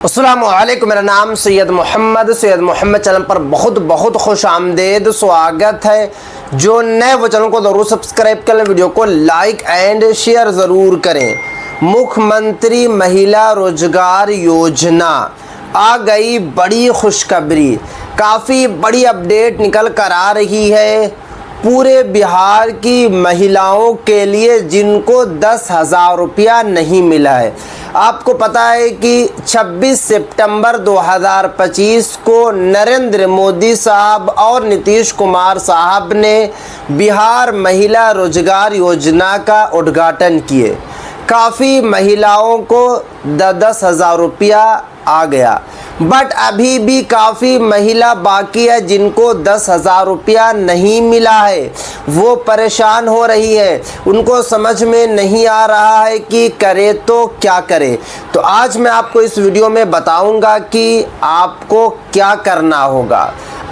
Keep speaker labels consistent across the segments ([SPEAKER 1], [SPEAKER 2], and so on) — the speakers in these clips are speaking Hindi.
[SPEAKER 1] अस्सलाम वालेकुम। मेरा नाम सैयद मोहम्मद चैनल पर बहुत बहुत खुश आमदेद स्वागत है। जो नए वो चैनल को ज़रूर सब्सक्राइब करें, वीडियो को लाइक एंड शेयर ज़रूर करें। मुख्यमंत्री महिला रोजगार योजना आ गई बड़ी खुशखबरी, काफ़ी बड़ी अपडेट निकल कर आ रही है पूरे बिहार की महिलाओं के लिए जिनको 10,000 रुपया नहीं मिला है। आपको पता है कि 26 सितंबर 2025 को नरेंद्र मोदी साहब और नीतीश कुमार साहब ने बिहार महिला रोजगार योजना का उद्घाटन किए। काफ़ी महिलाओं को 10,000 रुपया आ गया, बट अभी भी काफ़ी महिला बाकी है जिनको 10,000 रुपया नहीं मिला है। वो परेशान हो रही है, उनको समझ में नहीं आ रहा है कि करे तो क्या करे। तो आज मैं आपको इस वीडियो में बताऊंगा कि आपको क्या करना होगा,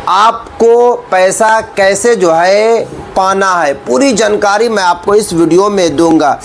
[SPEAKER 1] आपको पैसा कैसे जो है पाना है। पूरी जानकारी मैं आपको इस वीडियो में दूंगा,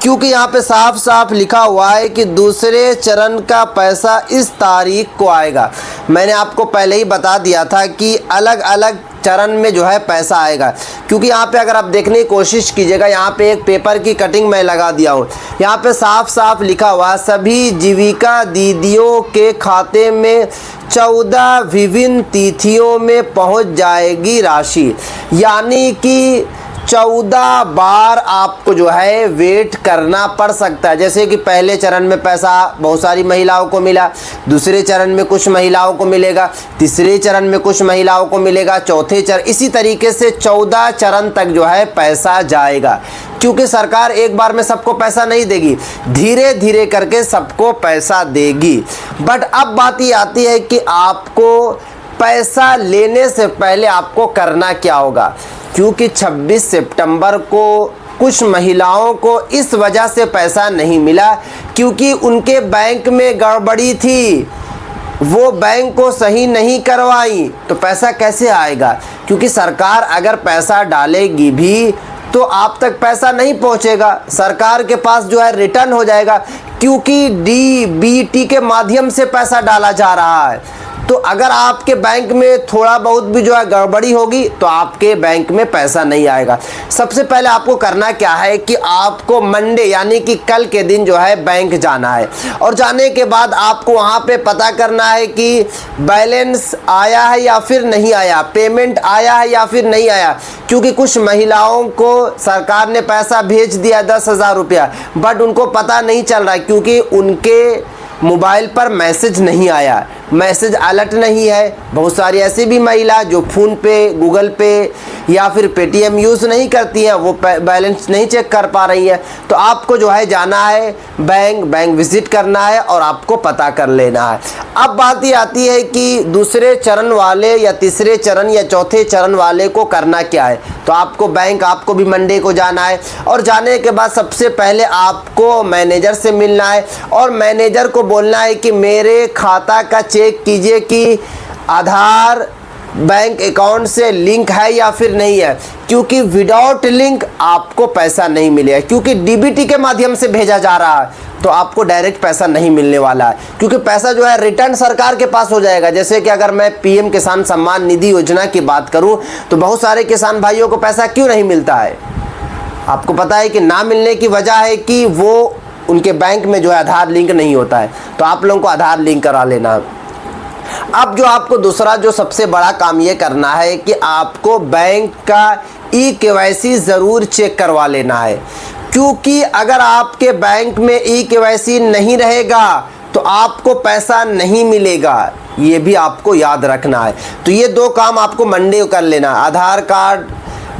[SPEAKER 1] क्योंकि यहाँ पे साफ साफ लिखा हुआ है कि दूसरे चरण का पैसा इस तारीख को आएगा। मैंने आपको पहले ही बता दिया था कि अलग अलग चरण में जो है पैसा आएगा, क्योंकि यहाँ पे अगर आप देखने की कोशिश कीजिएगा, यहाँ पे एक पेपर की कटिंग मैं लगा दिया हूँ। यहाँ पे साफ साफ लिखा हुआ सभी जीविका दीदियों के खाते में 14 विभिन्न तिथियों में पहुँच जाएगी राशि। यानी कि 14 बार आपको जो है वेट करना पड़ सकता है। जैसे कि पहले चरण में पैसा बहुत सारी महिलाओं को मिला, दूसरे चरण में कुछ महिलाओं को मिलेगा, तीसरे चरण में कुछ महिलाओं को मिलेगा, चौथे चरण, इसी तरीके से 14 चरण तक जो है पैसा जाएगा। क्योंकि सरकार एक बार में सबको पैसा नहीं देगी, धीरे धीरे करके सबको पैसा देगी। बट अब बात ये आती है कि आपको पैसा लेने से पहले आपको करना क्या होगा, क्योंकि 26 सितंबर को कुछ महिलाओं को इस वजह से पैसा नहीं मिला क्योंकि उनके बैंक में गड़बड़ी थी, वो बैंक को सही नहीं करवाई। तो पैसा कैसे आएगा, क्योंकि सरकार अगर पैसा डालेगी भी तो आप तक पैसा नहीं पहुंचेगा, सरकार के पास जो है रिटर्न हो जाएगा, क्योंकि डीबीटी के माध्यम से पैसा डाला जा रहा है। तो अगर आपके बैंक में थोड़ा बहुत भी जो है गड़बड़ी होगी तो आपके बैंक में पैसा नहीं आएगा। सबसे पहले आपको करना क्या है कि आपको मंडे यानी कि कल के दिन जो है बैंक जाना है, और जाने के बाद आपको वहाँ पे पता करना है कि बैलेंस आया है या फिर नहीं आया, पेमेंट आया है या फिर नहीं आया। क्योंकि कुछ महिलाओं को सरकार ने पैसा भेज दिया 10,000 रुपया, बट उनको पता नहीं चल रहा है क्योंकि उनके मोबाइल पर मैसेज नहीं आया, मैसेज अलर्ट नहीं है। बहुत सारी ऐसी भी महिला जो फ़ोन पे, गूगल पे या फिर पेटीएम यूज़ नहीं करती हैं, वो बैलेंस नहीं चेक कर पा रही है। तो आपको जो है जाना है बैंक विज़िट करना है और आपको पता कर लेना है। अब बात ये आती है कि दूसरे चरण वाले या तीसरे चरण या चौथे चरण वाले को करना क्या है। तो आपको भी मंडे को जाना है, और जाने के बाद सबसे पहले आपको मैनेजर से मिलना है और मैनेजर को बोलना है कि मेरे खाता का चेक कीजिए कि आधार बैंक अकाउंट से लिंक है या फिर नहीं है, क्योंकि विदाउट लिंक आपको पैसा नहीं मिलेगा। क्योंकि डीबीटी के माध्यम से भेजा जा रहा है तो आपको डायरेक्ट पैसा नहीं मिलने वाला है, क्योंकि पैसा जो है रिटर्न सरकार के पास हो जाएगा। जैसे कि अगर मैं पीएम किसान सम्मान निधि योजना की बात करूं तो बहुत सारे किसान भाइयों को पैसा क्यों नहीं मिलता है, आपको पता है कि ना मिलने की वजह है कि वो उनके बैंक में जो है आधार लिंक नहीं होता है। तो आप लोगों को आधार लिंक करा लेना। अब जो आपको दूसरा जो सबसे बड़ा काम ये करना है कि आपको बैंक का ई-केवाईसी ज़रूर चेक करवा लेना है, क्योंकि अगर आपके बैंक में ई-केवाईसी नहीं रहेगा तो आपको पैसा नहीं मिलेगा, ये भी आपको याद रखना है। तो ये दो काम आपको मंडे को कर लेना, आधार कार्ड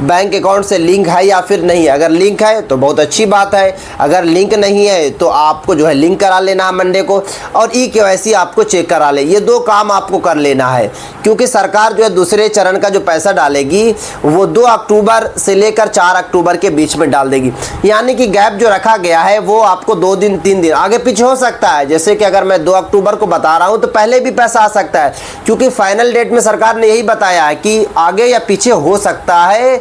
[SPEAKER 1] बैंक अकाउंट से लिंक है या फिर नहीं है। अगर लिंक है तो बहुत अच्छी बात है, अगर लिंक नहीं है तो आपको जो है लिंक करा लेना है मंडे को, और ई-केवाईसी आपको चेक करा ले। ये दो काम आपको कर लेना है, क्योंकि सरकार जो है दूसरे चरण का जो पैसा डालेगी वो 2 अक्टूबर से लेकर 4 अक्टूबर के बीच में डाल देगी। यानी कि गैप जो रखा गया है वो आपको 2 दिन 3 दिन आगे पीछे हो सकता है। जैसे कि अगर मैं 2 अक्टूबर को बता रहा हूँ तो पहले भी पैसा आ सकता है, क्योंकि फाइनल डेट में सरकार ने यही बताया है कि आगे या पीछे हो सकता है,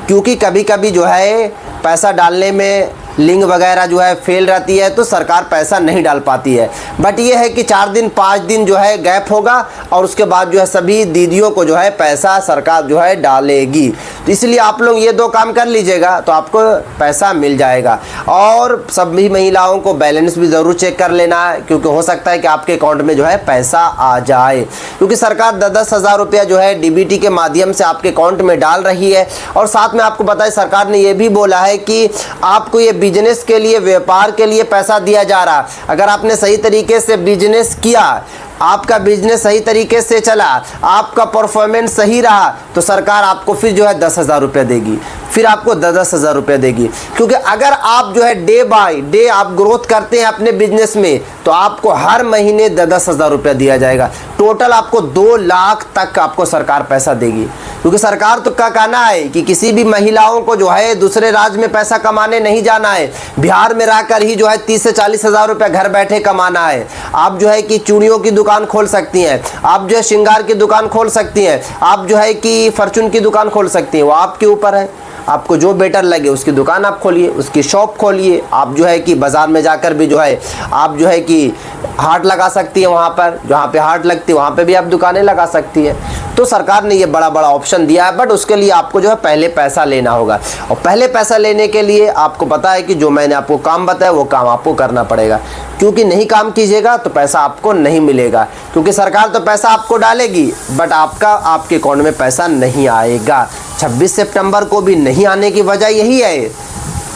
[SPEAKER 1] क्योंकि कभी कभी जो है पैसा डालने में लिंक वगैरह जो है फेल रहती है तो सरकार पैसा नहीं डाल पाती है। बट ये है कि 4 दिन 5 दिन जो है गैप होगा और उसके बाद जो है सभी दीदियों को जो है पैसा सरकार जो है डालेगी। तो इसलिए आप लोग ये 2 काम कर लीजिएगा तो आपको पैसा मिल जाएगा। और सभी महिलाओं को बैलेंस भी ज़रूर चेक कर लेना है, क्योंकि हो सकता है कि आपके अकाउंट में जो है पैसा आ जाए, क्योंकि सरकार 10-10 हज़ार रुपया जो है डीबीटी के माध्यम से आपके अकाउंट में डाल रही है। और साथ में आपको बताएं, सरकार ने ये भी बोला है कि आपको ये बिजनेस के लिए, व्यापार के लिए पैसा दिया जा रहा। अगर आपने सही तरीके से बिजनेस किया, आपका बिजनेस सही तरीके से चला, आपका परफॉर्मेंस सही रहा, तो सरकार आपको फिर जो है 10,000 रुपये देगी, फिर आपको 10-10 हज़ार रुपये देगी। क्योंकि अगर आप जो है डे बाय डे आप ग्रोथ करते हैं अपने बिजनेस में, तो आपको हर महीने 10-10 हज़ार रुपया दिया जाएगा। टोटल आपको 2 लाख तक आपको सरकार पैसा देगी। क्योंकि सरकार तो का कहना है कि किसी भी महिलाओं को जो है दूसरे राज्य में पैसा कमाने नहीं जाना है, बिहार में रहकर ही जो है 30 से 40 हज़ार रुपया घर बैठे कमाना है। आप जो है कि चूड़ियों की दुकान खोल सकती हैं, आप जो है श्रृंगार की दुकान खोल सकती हैं, आप जो है कि फॉर्चून की दुकान खोल सकती हैं, वो आपके ऊपर है। आपको जो बेटर लगे उसकी दुकान आप खोलिए, उसकी शॉप खोलिए। आप जो है कि बाज़ार में जाकर भी जो है आप जो है कि हाट लगा सकती है, वहाँ पर जहाँ पे हाट लगती है वहाँ पे भी आप दुकानें लगा सकती है। तो सरकार ने ये बड़ा बड़ा ऑप्शन दिया है, बट उसके लिए आपको जो है पहले पैसा लेना होगा। और पहले पैसा लेने के लिए आपको पता है कि जो मैंने आपको काम बताया वो काम आपको करना पड़ेगा, क्योंकि नहीं काम कीजिएगा तो पैसा आपको नहीं मिलेगा। क्योंकि सरकार तो पैसा आपको डालेगी, बट आपके अकाउंट में पैसा नहीं आएगा। 26 सितंबर को भी नहीं आने की वजह यही है,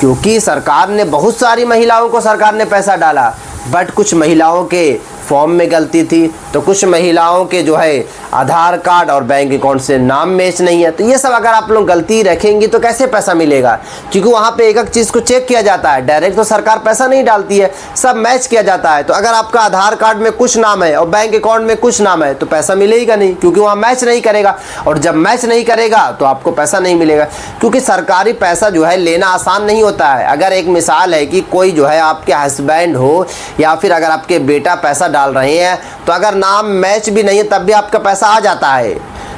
[SPEAKER 1] क्योंकि सरकार ने बहुत सारी महिलाओं को सरकार ने पैसा डाला, बट कुछ महिलाओं के फॉर्म में गलती थी, तो कुछ महिलाओं के जो है आधार कार्ड और बैंक अकाउंट से नाम मैच नहीं है। तो ये सब अगर आप लोग गलती रखेंगी तो कैसे पैसा मिलेगा? क्योंकि वहाँ पे एक एक चीज़ को चेक किया जाता है, डायरेक्ट तो सरकार पैसा नहीं डालती है, सब मैच किया जाता है। तो अगर आपका आधार कार्ड में कुछ नाम है और बैंक अकाउंट में कुछ नाम है तो पैसा मिलेगा नहीं, क्योंकि वहाँ मैच नहीं करेगा। और जब मैच नहीं करेगा तो आपको पैसा नहीं मिलेगा, क्योंकि सरकारी पैसा जो है लेना आसान नहीं होता है। अगर एक मिसाल है कि कोई जो है आपके हस्बैंड हो या फिर अगर आपके बेटा पैसा डाल रहे हैं, तो अगर नाम मैच भी नहीं है तब भी आपका पैसा आ जाता है।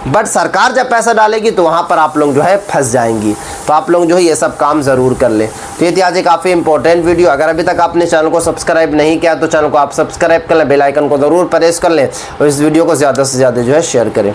[SPEAKER 1] बट सरकार जब पैसा डालेगी तो वहाँ पर आप लोग जो है फंस जाएंगी। तो आप लोग जो है ये सब काम ज़रूर कर लें। तो ये थी आज एक काफ़ी इंपॉर्टेंट वीडियो। अगर अभी तक आपने चैनल को सब्सक्राइब नहीं किया तो चैनल को आप सब्सक्राइब कर लें, बेल आइकन को ज़रूर प्रेस कर लें और इस वीडियो को ज़्यादा से ज़्यादा जो है शेयर करें।